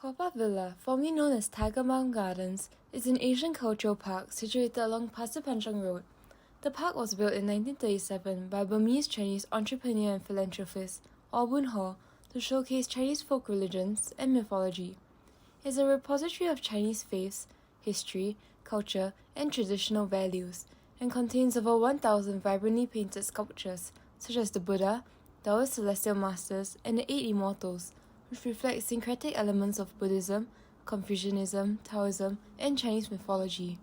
Haw Par Villa, formerly known as Tiger Mountain Gardens, is an Asian cultural park situated along Pasir Panjang Road. The park was built in 1937 by Burmese-Chinese entrepreneur and philanthropist Aw Haw to showcase Chinese folk religions and mythology. It is a repository of Chinese faiths, history, culture, and traditional values, and contains over 1,000 vibrantly painted sculptures, such as the Buddha, Taoist Celestial Masters, and the Eight Immortals, which reflect syncretic elements of Buddhism, Confucianism, Taoism, and Chinese mythology.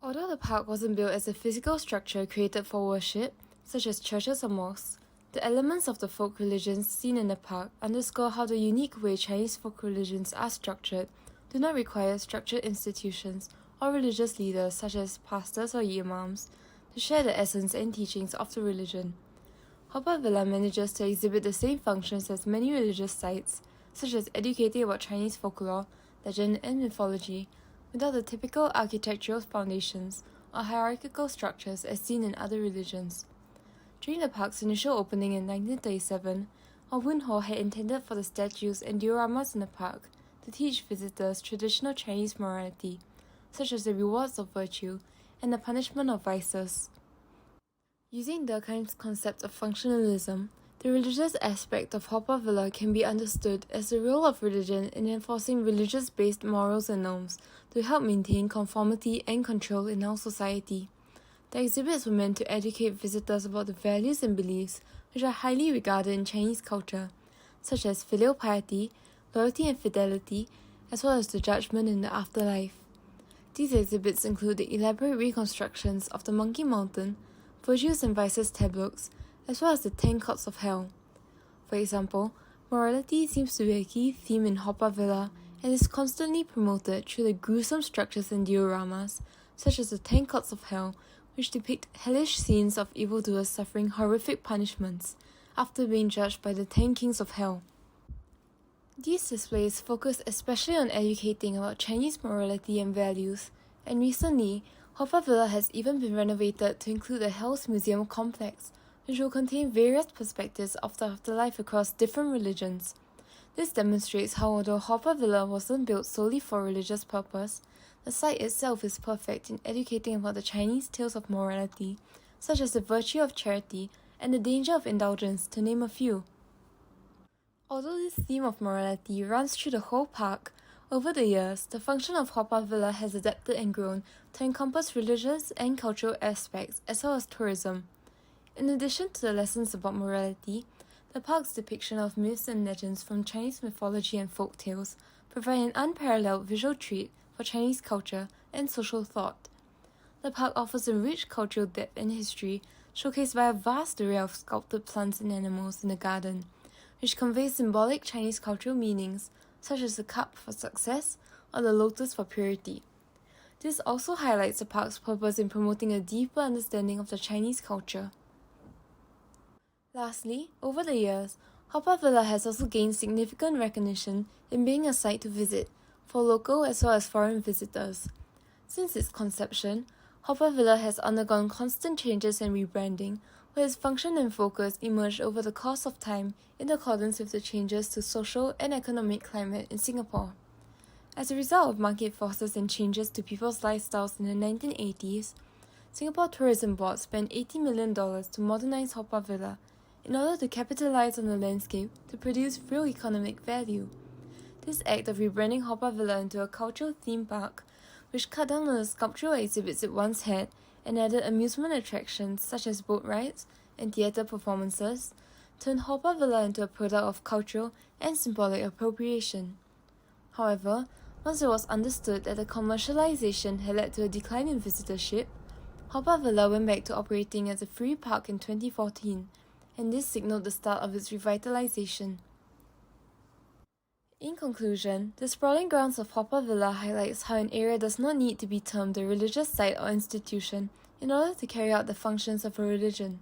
Although the park wasn't built as a physical structure created for worship, such as churches or mosques, the elements of the folk religions seen in the park underscore how the unique way Chinese folk religions are structured do not require structured institutions or religious leaders such as pastors or imams to share the essence and teachings of the religion. Haw Par Villa manages to exhibit the same functions as many religious sites, such as educating about Chinese folklore, legend, and mythology, without the typical architectural foundations or hierarchical structures as seen in other religions. During the park's initial opening in 1937, Aw Haw had intended for the statues and dioramas in the park to teach visitors traditional Chinese morality, such as the rewards of virtue and the punishment of vices. Using Durkheim's concept of functionalism, the religious aspect of Haw Par Villa can be understood as the role of religion in enforcing religious-based morals and norms to help maintain conformity and control in our society. The exhibits were meant to educate visitors about the values and beliefs which are highly regarded in Chinese culture, such as filial piety, loyalty and fidelity, as well as the judgment in the afterlife. These exhibits include the elaborate reconstructions of the Monkey Mountain, Virtues and Vices tableaux, as well as the 10 Courts of Hell. For example, morality seems to be a key theme in Haw Par Villa and is constantly promoted through the gruesome structures and dioramas, such as the 10 Courts of Hell, which depict hellish scenes of evildoers suffering horrific punishments after being judged by the 10 Kings of Hell. These displays focus especially on educating about Chinese morality and values, and recently, Haw Par Villa has even been renovated to include a Hell's Museum complex, which will contain various perspectives of the afterlife across different religions. This demonstrates how although Haw Par Villa wasn't built solely for religious purpose, the site itself is perfect in educating about the Chinese tales of morality, such as the virtue of charity and the danger of indulgence, to name a few. Although this theme of morality runs through the whole park, over the years, the function of Haw Par Villa has adapted and grown to encompass religious and cultural aspects as well as tourism. In addition to the lessons about morality, the park's depiction of myths and legends from Chinese mythology and folk tales provide an unparalleled visual treat for Chinese culture and social thought. The park offers a rich cultural depth and history showcased by a vast array of sculpted plants and animals in the garden, which convey symbolic Chinese cultural meanings such as the cup for success or the lotus for purity. This also highlights the park's purpose in promoting a deeper understanding of the Chinese culture. Lastly, over the years, Haw Par Villa has also gained significant recognition in being a site to visit for local as well as foreign visitors. Since its conception, Haw Par Villa has undergone constant changes and rebranding, where its function and focus emerged over the course of time in accordance with the changes to social and economic climate in Singapore. As a result of market forces and changes to people's lifestyles in the 1980s, Singapore Tourism Board spent $80 million to modernize Haw Par Villa in order to capitalize on the landscape to produce real economic value. This act of rebranding Haw Par Villa into a cultural theme park, which cut down on the sculptural exhibits it once had and added amusement attractions such as boat rides and theatre performances, turned Haw Par Villa into a product of cultural and symbolic appropriation. However, once it was understood that the commercialization had led to a decline in visitorship, Haw Par Villa went back to operating as a free park in 2014, and this signaled the start of its revitalization. In conclusion, the sprawling grounds of Haw Par Villa highlights how an area does not need to be termed a religious site or institution in order to carry out the functions of a religion.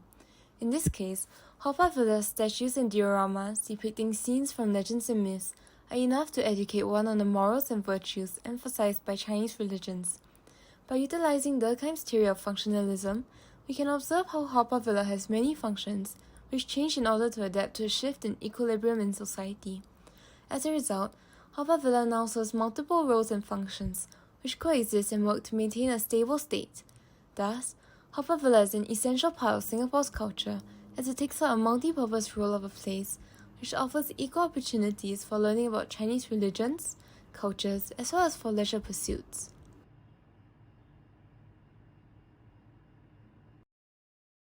In this case, Haw Par Villa's statues and dioramas depicting scenes from legends and myths are enough to educate one on the morals and virtues emphasized by Chinese religions. By utilizing Durkheim's theory of functionalism, we can observe how Haw Par Villa has many functions, which change in order to adapt to a shift in equilibrium in society. As a result, Haw Par Villa now serves multiple roles and functions, which coexist and work to maintain a stable state. Thus, Haw Par Villa is an essential part of Singapore's culture as it takes up a multi-purpose role of a place which offers equal opportunities for learning about Chinese religions, cultures, as well as for leisure pursuits.